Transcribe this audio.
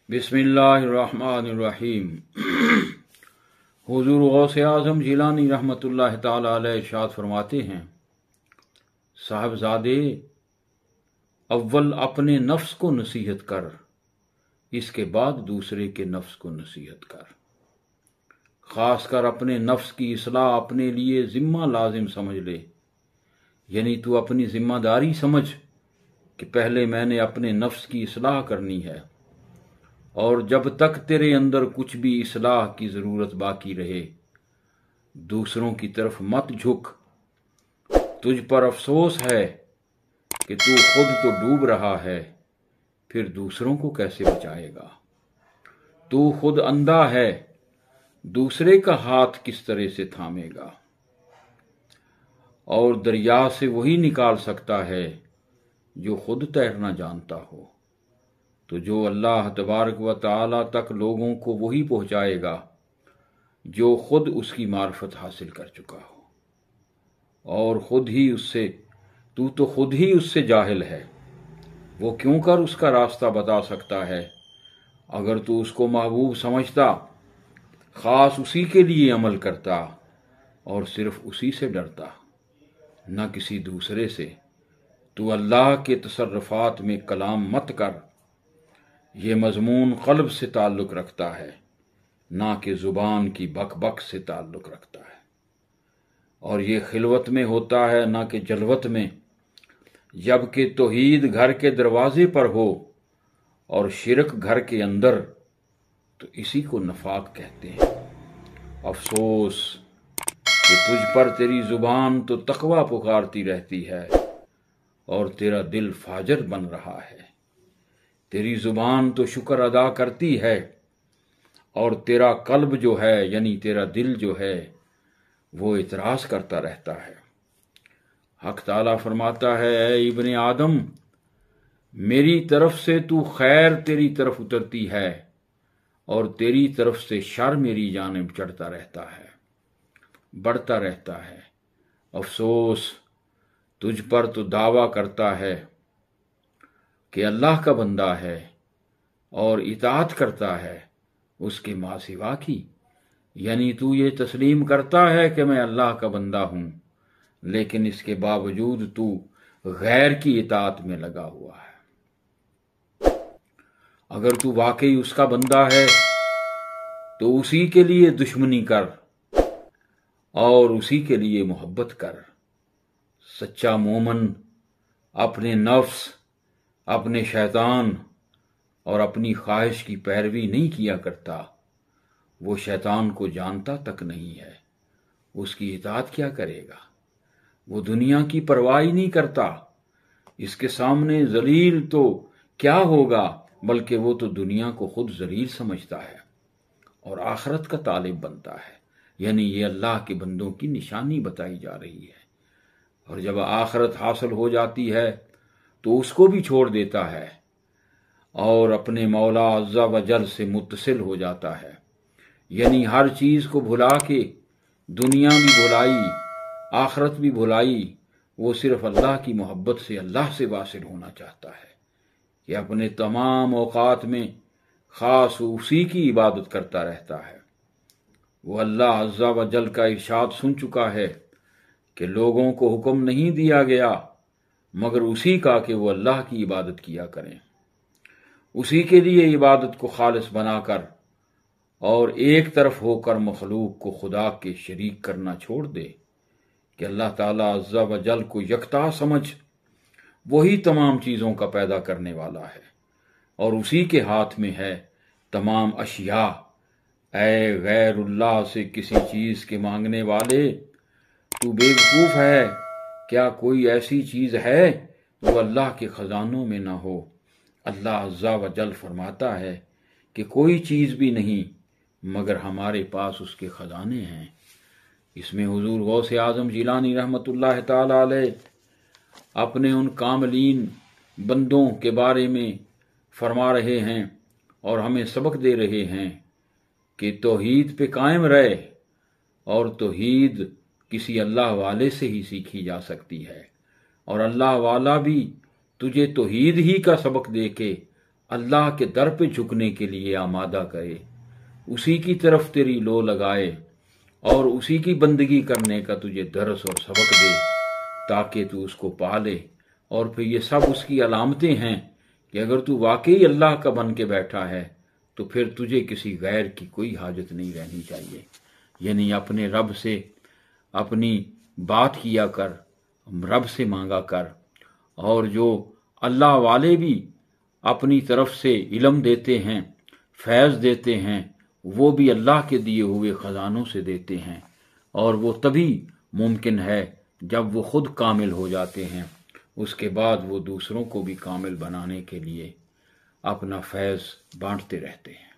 बिस्मिल्लाहिर्रहमानिर्रहीम। हुजूर गौसे आज़म जिलानी रहमतुल्लाह ताला अलैह इरशाद फरमाते हैं, साहबजादे, अव्वल अपने नफ्स को नसीहत कर, इसके बाद दूसरे के नफ्स को नसीहत कर। खासकर अपने नफ्स की इस्लाह अपने लिए जिम्मा लाजिम समझ ले, यानी तू अपनी जिम्मेदारी समझ कि पहले मैंने अपने नफ्स की इस्लाह करनी है, और जब तक तेरे अंदर कुछ भी इस्लाह की ज़रूरत बाकी रहे दूसरों की तरफ मत झुक। तुझ पर अफसोस है कि तू खुद तो डूब रहा है, फिर दूसरों को कैसे बचाएगा। तू खुद अंधा है, दूसरे का हाथ किस तरह से थामेगा। और दरिया से वही निकाल सकता है जो खुद तैरना जानता हो। तो जो अल्लाह तबारक व तआला तक लोगों को वही पहुंचाएगा जो खुद उसकी मार्फत हासिल कर चुका हो, और तू तो खुद ही उससे जाहिल है। वो क्यों कर उसका रास्ता बता सकता है। अगर तू उसको महबूब समझता, खास उसी के लिए अमल करता और सिर्फ उसी से डरता, न किसी दूसरे से। तू अल्लाह के तसर्रुफात में कलाम मत कर। ये मजमून क़ल्ब से ताल्लुक़ रखता है, ना कि ज़ुबान की बक से ताल्लुक़ रखता है। और ये खिलवत में होता है, ना कि जलवत में। जबकि तौहीद घर के दरवाजे पर हो और शिरक घर के अंदर, तो इसी को नफाक कहते हैं। अफसोस कि तुझ पर तेरी ज़ुबान तो तक़वा पुकारती रहती है और तेरा दिल फाजर बन रहा है। तेरी ज़ुबान तो शुक्र अदा करती है और तेरा कल्ब जो है, यानी तेरा दिल जो है, वो इतराज़ करता रहता है। हक ताला फरमाता है, ऐ इब्ने आदम, मेरी तरफ से तू खैर तेरी तरफ उतरती है और तेरी तरफ से शर मेरी जानिब चढ़ता रहता है, बढ़ता रहता है। अफसोस तुझ पर तो दावा करता है कि अल्लाह का बंदा है और इताअत करता है उसके माँ सिवा की, यानी तू ये तस्लीम करता है कि मैं अल्लाह का बंदा हूं, लेकिन इसके बावजूद तू गैर की इताअत में लगा हुआ है। अगर तू वाकई उसका बंदा है तो उसी के लिए दुश्मनी कर और उसी के लिए मोहब्बत कर। सच्चा मोमन अपने नफ्स, अपने शैतान और अपनी ख्वाहिश की पैरवी नहीं किया करता। वो शैतान को जानता तक नहीं है, उसकी इताअत क्या करेगा। वो दुनिया की परवाह ही नहीं करता, इसके सामने जलील तो क्या होगा, बल्कि वो तो दुनिया को खुद जलील समझता है और आखिरत का तालिब बनता है। यानी ये अल्लाह के बंदों की निशानी बताई जा रही है। और जब आखिरत हासिल हो जाती है तो उसको भी छोड़ देता है और अपने मौला अज़्ज़ा व जल से मुत्तसिल हो जाता है। यानी हर चीज़ को भुला के, दुनिया भी भुलाई, आखिरत भी भुलाई, वो सिर्फ अल्लाह की मोहब्बत से, अल्लाह से वासिल होना चाहता है कि अपने तमाम औकात में खास उसी की इबादत करता रहता है। वो अल्लाह अज़्ज़ा व जल का इरशाद सुन चुका है कि लोगों को हुक्म नहीं दिया गया मगर उसी का कि वो अल्लाह की इबादत किया करें, उसी के लिए इबादत को खालिस बनाकर और एक तरफ होकर मखलूक को खुदा के शरीक करना छोड़ दे कि अल्लाह ताला अज़्ज़ा व जल को यकता समझ। वही तमाम चीज़ों का पैदा करने वाला है और उसी के हाथ में है तमाम अशिया। ऐ गैरुल्लाह से किसी चीज़ के मांगने वाले, तू बेवकूफ़ है। क्या कोई ऐसी चीज़ है जो अल्लाह के ख़जानों में ना हो। अल्लाह अज़्ज़ा व जल फरमाता है कि कोई चीज़ भी नहीं मगर हमारे पास उसके ख़जाने हैं। इसमें हुजूर गौसे आज़म जिलानी रहमतुल्लाह ताला अलैह अपने उन कामलीन बंदों के बारे में फरमा रहे हैं और हमें सबक दे रहे हैं कि तौहीद पे कायम रहे, और तौहीद किसी अल्लाह वाले से ही सीखी जा सकती है। और अल्लाह वाला भी तुझे तौहीद ही का सबक दे के अल्लाह के दर पे झुकने के लिए आमादा करे, उसी की तरफ तेरी लो लगाए और उसी की बंदगी करने का तुझे दरस और सबक दे, ताकि तू उसको पा ले। और फिर ये सब उसकी अलामतें हैं कि अगर तू वाकई अल्लाह का बन के बैठा है तो फिर तुझे किसी गैर की कोई हाजत नहीं रहनी चाहिए। यानी अपने रब से अपनी बात किया कर, रब से मांगा कर। और जो अल्लाह वाले भी अपनी तरफ से इल्म देते हैं, फैज़ देते हैं, वो भी अल्लाह के दिए हुए ख़जानों से देते हैं, और वो तभी मुमकिन है जब वो खुद कामिल हो जाते हैं। उसके बाद वो दूसरों को भी कामिल बनाने के लिए अपना फैज़ बांटते रहते हैं।